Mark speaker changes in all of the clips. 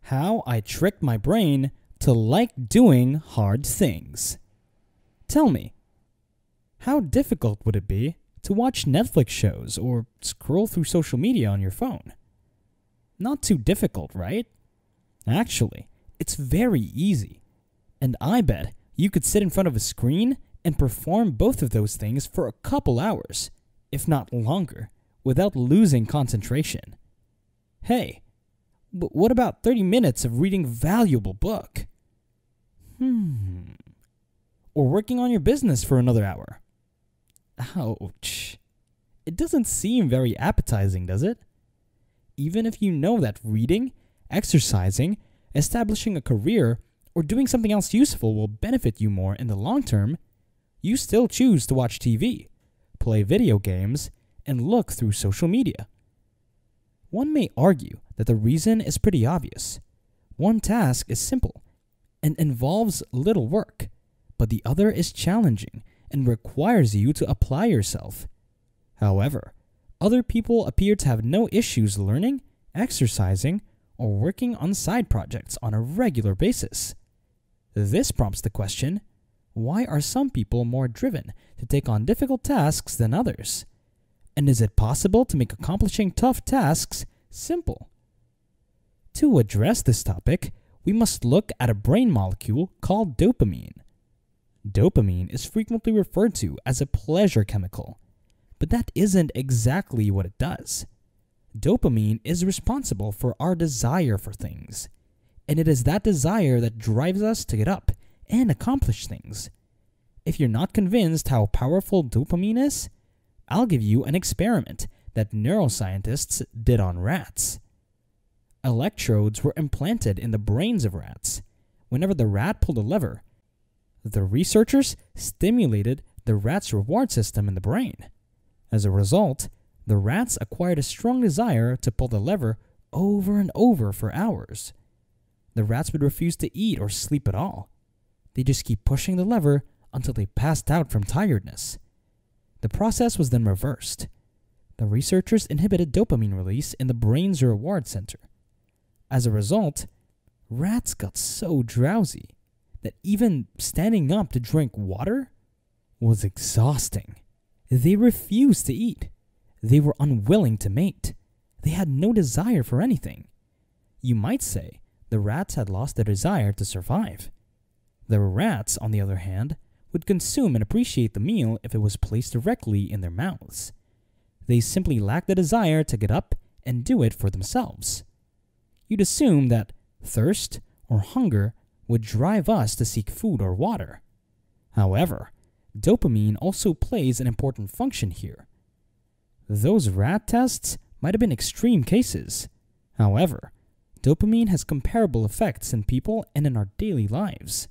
Speaker 1: How I tricked my brain to like doing hard things. Tell me, how difficult would it be to watch Netflix shows or scroll through social media on your phone? Not too difficult, right? Actually, it's very easy. And I bet you could sit in front of a screen and perform both of those things for a couple hours, if not longer, without losing concentration. Hey, but what about 30 minutes of reading a valuable book? Or working on your business for another hour? Ouch. It doesn't seem very appetizing, does it? Even if you know that reading, exercising, establishing a career, or doing something else useful will benefit you more in the long term, you still choose to watch TV, play video games, and look through social media. One may argue that the reason is pretty obvious. One task is simple and involves little work, but the other is challenging and requires you to apply yourself. However, other people appear to have no issues learning, exercising, or working on side projects on a regular basis. This prompts the question, why are some people more driven to take on difficult tasks than others? And is it possible to make accomplishing tough tasks simple? To address this topic, we must look at a brain molecule called dopamine. Dopamine is frequently referred to as a pleasure chemical, but that isn't exactly what it does. Dopamine is responsible for our desire for things, and it is that desire that drives us to get up and accomplish things. If you're not convinced how powerful dopamine is, I'll give you an experiment that neuroscientists did on rats. Electrodes were implanted in the brains of rats. Whenever the rat pulled a lever, the researchers stimulated the rat's reward system in the brain. As a result, the rats acquired a strong desire to pull the lever over and over for hours. The rats would refuse to eat or sleep at all. They just keep pushing the lever until they passed out from tiredness. The process was then reversed. The researchers inhibited dopamine release in the brain's reward center. As a result, rats got so drowsy that even standing up to drink water was exhausting. They refused to eat. They were unwilling to mate. They had no desire for anything. You might say the rats had lost their desire to survive. The rats, on the other hand, would consume and appreciate the meal if it was placed directly in their mouths. They simply lacked the desire to get up and do it for themselves. You'd assume that thirst or hunger would drive us to seek food or water. However, dopamine also plays an important function here. Those rat tests might have been extreme cases. However, dopamine has comparable effects in people and in our daily lives.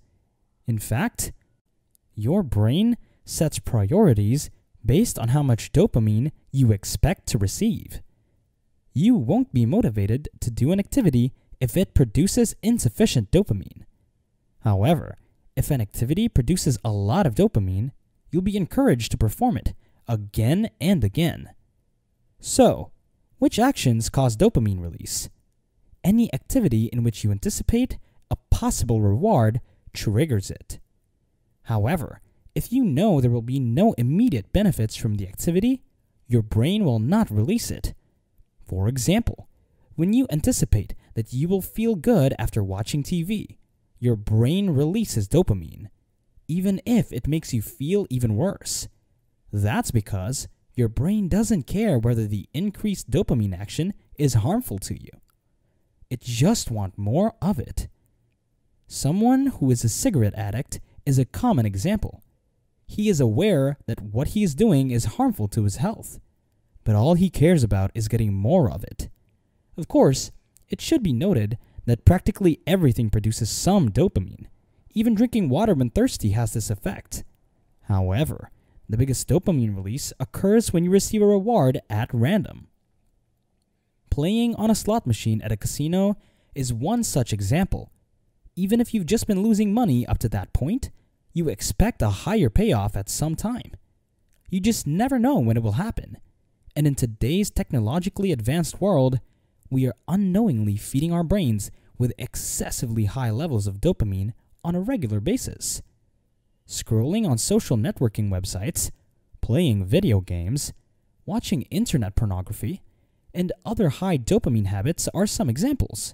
Speaker 1: In fact, your brain sets priorities based on how much dopamine you expect to receive. You won't be motivated to do an activity if it produces insufficient dopamine. However, if an activity produces a lot of dopamine, you'll be encouraged to perform it again and again. So, which actions cause dopamine release? Any activity in which you anticipate a possible reward triggers it. However, if you know there will be no immediate benefits from the activity, your brain will not release it. For example, when you anticipate that you will feel good after watching TV, your brain releases dopamine, even if it makes you feel even worse. That's because your brain doesn't care whether the increased dopamine action is harmful to you. It just wants more of it. Someone who is a cigarette addict is a common example. He is aware that what he is doing is harmful to his health, but all he cares about is getting more of it. Of course, it should be noted that practically everything produces some dopamine. Even drinking water when thirsty has this effect. However, the biggest dopamine release occurs when you receive a reward at random. Playing on a slot machine at a casino is one such example. Even if you've just been losing money up to that point, you expect a higher payoff at some time. You just never know when it will happen. And in today's technologically advanced world, we are unknowingly feeding our brains with excessively high levels of dopamine on a regular basis. Scrolling on social networking websites, playing video games, watching internet pornography, and other high dopamine habits are some examples.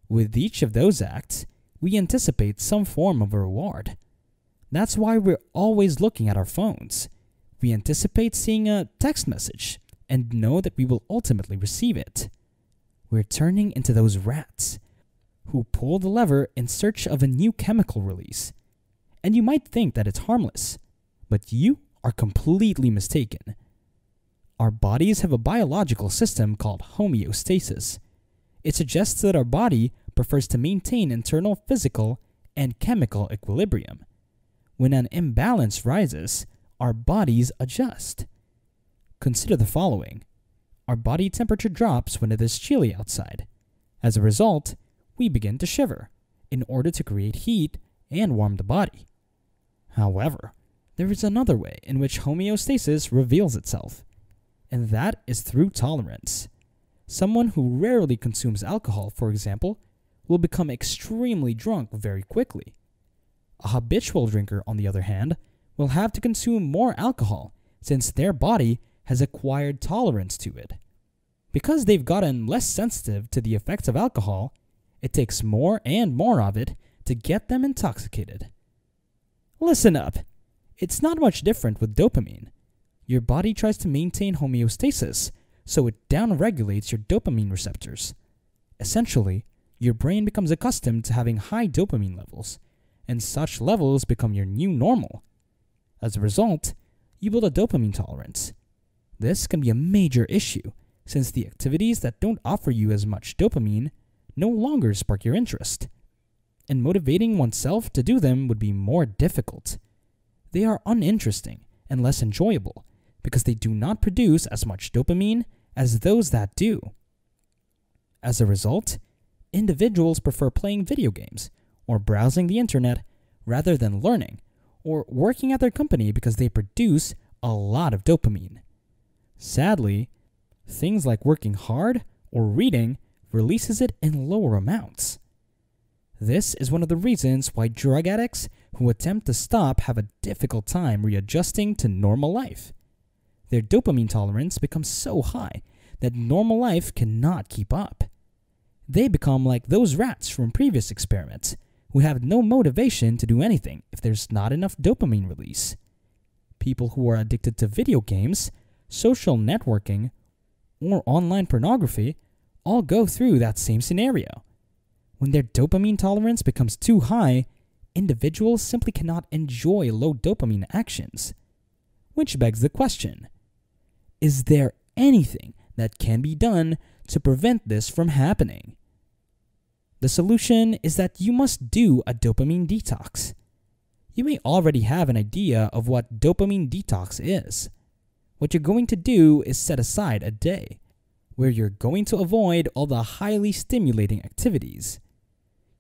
Speaker 1: With each of those acts, we anticipate some form of a reward. That's why we're always looking at our phones. We anticipate seeing a text message and know that we will ultimately receive it. We're turning into those rats who pull the lever in search of a new chemical release. And you might think that it's harmless, but you are completely mistaken. Our bodies have a biological system called homeostasis. It suggests that our body prefers to maintain internal physical and chemical equilibrium. When an imbalance rises, our bodies adjust. Consider the following. Our body temperature drops when it is chilly outside. As a result, we begin to shiver in order to create heat and warm the body. However, there is another way in which homeostasis reveals itself, and that is through tolerance. Someone who rarely consumes alcohol, for example, will become extremely drunk very quickly. A habitual drinker, on the other hand, will have to consume more alcohol since their body has acquired tolerance to it. Because they've gotten less sensitive to the effects of alcohol, it takes more and more of it to get them intoxicated. Listen up. It's not much different with dopamine. Your body tries to maintain homeostasis, so it downregulates your dopamine receptors. Essentially, your brain becomes accustomed to having high dopamine levels, and such levels become your new normal. As a result, you build a dopamine tolerance. This can be a major issue, since the activities that don't offer you as much dopamine no longer spark your interest, and motivating oneself to do them would be more difficult. They are uninteresting and less enjoyable because they do not produce as much dopamine as those that do. As a result, individuals prefer playing video games or browsing the internet rather than learning or working at their company because they produce a lot of dopamine. Sadly, things like working hard or reading releases it in lower amounts. This is one of the reasons why drug addicts who attempt to stop have a difficult time readjusting to normal life. Their dopamine tolerance becomes so high that normal life cannot keep up. They become like those rats from previous experiments who have no motivation to do anything if there's not enough dopamine release. People who are addicted to video games, social networking, or online pornography all go through that same scenario. When their dopamine tolerance becomes too high, individuals simply cannot enjoy low dopamine actions. Which begs the question, is there anything that can be done to prevent this from happening? The solution is that you must do a dopamine detox. You may already have an idea of what dopamine detox is. What you're going to do is set aside a day where you're going to avoid all the highly stimulating activities.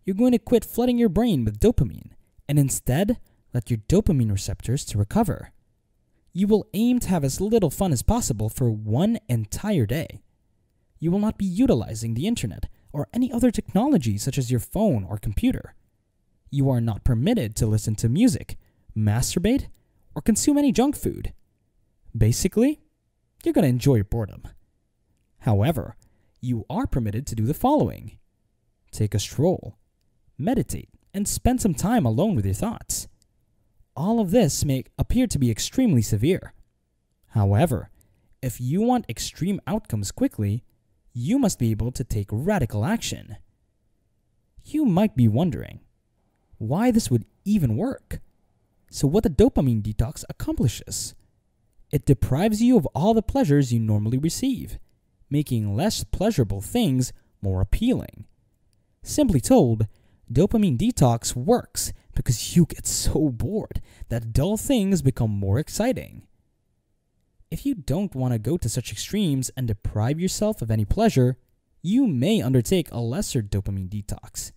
Speaker 1: You're going to quit flooding your brain with dopamine and instead let your dopamine receptors to recover. You will aim to have as little fun as possible for one entire day. You will not be utilizing the internet or any other technology such as your phone or computer. You are not permitted to listen to music, masturbate, or consume any junk food. Basically, you're going to enjoy your boredom. However, you are permitted to do the following. Take a stroll, meditate, and spend some time alone with your thoughts. All of this may appear to be extremely severe. However, if you want extreme outcomes quickly, you must be able to take radical action. You might be wondering why this would even work. So what the dopamine detox accomplishes? It deprives you of all the pleasures you normally receive, making less pleasurable things more appealing. Simply told, dopamine detox works because you get so bored that dull things become more exciting. If you don't want to go to such extremes and deprive yourself of any pleasure, you may undertake a lesser dopamine detox.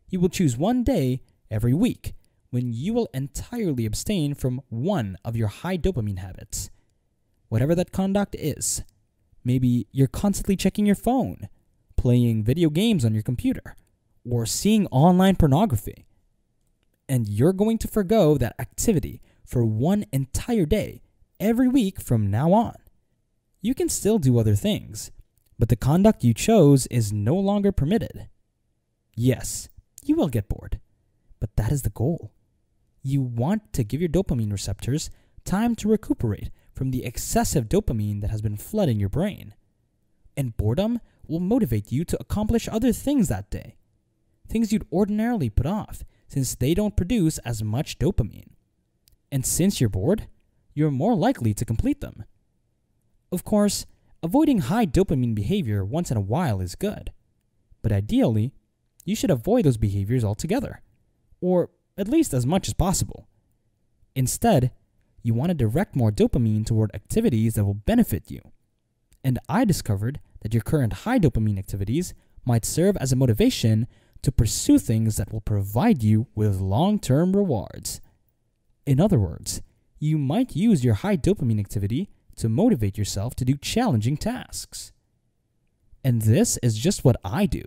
Speaker 1: You will choose one day every week when you will entirely abstain from one of your high dopamine habits. Whatever that conduct is. Maybe you're constantly checking your phone, playing video games on your computer, or seeing online pornography. And you're going to forgo that activity for one entire day every week from now on. You can still do other things, but the conduct you chose is no longer permitted. Yes, you will get bored, but that is the goal. You want to give your dopamine receptors time to recuperate from the excessive dopamine that has been flooding your brain. And boredom will motivate you to accomplish other things that day, things you'd ordinarily put off since they don't produce as much dopamine. And since you're bored, you're more likely to complete them. Of course, avoiding high dopamine behavior once in a while is good, but ideally, you should avoid those behaviors altogether, or at least as much as possible. Instead, you want to direct more dopamine toward activities that will benefit you. And I discovered that your current high dopamine activities might serve as a motivation to pursue things that will provide you with long-term rewards. In other words, you might use your high dopamine activity to motivate yourself to do challenging tasks. And this is just what I do.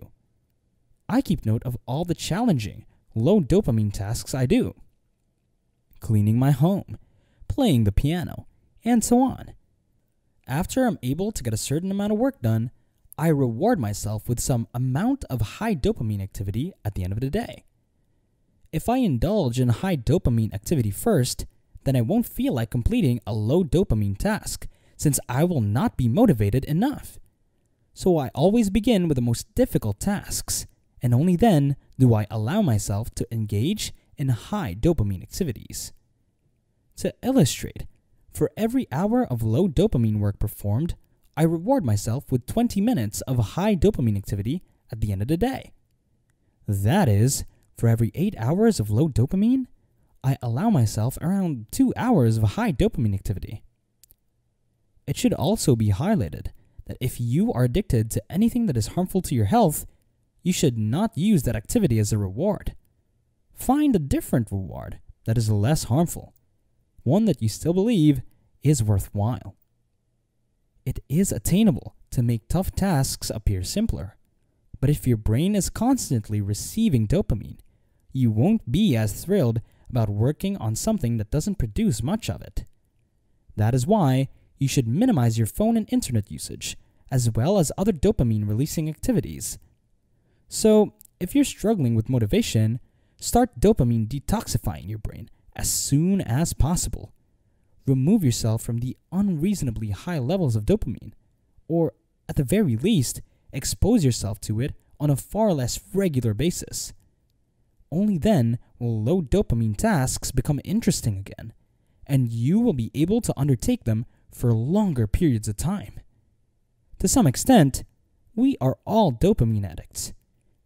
Speaker 1: I keep note of all the challenging, low dopamine tasks I do. Cleaning my home, playing the piano, and so on. After I'm able to get a certain amount of work done, I reward myself with some amount of high dopamine activity at the end of the day. If I indulge in high dopamine activity first, then I won't feel like completing a low dopamine task, since I will not be motivated enough. So I always begin with the most difficult tasks, and only then do I allow myself to engage in high dopamine activities. To illustrate, for every hour of low dopamine work performed, I reward myself with 20 minutes of high dopamine activity at the end of the day. That is, for every 8 hours of low dopamine, I allow myself around 2 hours of high dopamine activity. It should also be highlighted that if you are addicted to anything that is harmful to your health, you should not use that activity as a reward. Find a different reward that is less harmful, one that you still believe is worthwhile. It is attainable to make tough tasks appear simpler, but if your brain is constantly receiving dopamine, you won't be as thrilled about working on something that doesn't produce much of it. That is why you should minimize your phone and internet usage, as well as other dopamine-releasing activities. So, if you're struggling with motivation, start dopamine detoxifying your brain as soon as possible. Remove yourself from the unreasonably high levels of dopamine, or at the very least, expose yourself to it on a far less regular basis. Only then will low dopamine tasks become interesting again, and you will be able to undertake them for longer periods of time. To some extent, we are all dopamine addicts,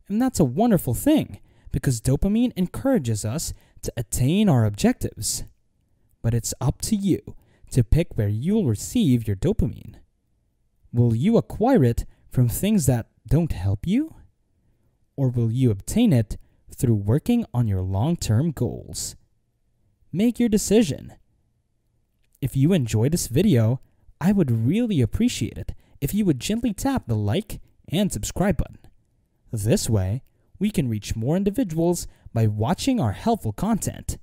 Speaker 1: and that's a wonderful thing because dopamine encourages us to attain our objectives. But it's up to you to pick where you'll receive your dopamine. Will you acquire it from things that don't help you? Or will you obtain it through working on your long-term goals? Make your decision. If you enjoyed this video, I would really appreciate it if you would gently tap the like and subscribe button. This way, we can reach more individuals by watching our helpful content.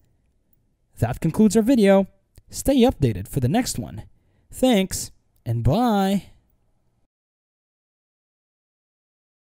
Speaker 1: That concludes our video. Stay updated for the next one. Thanks, and bye.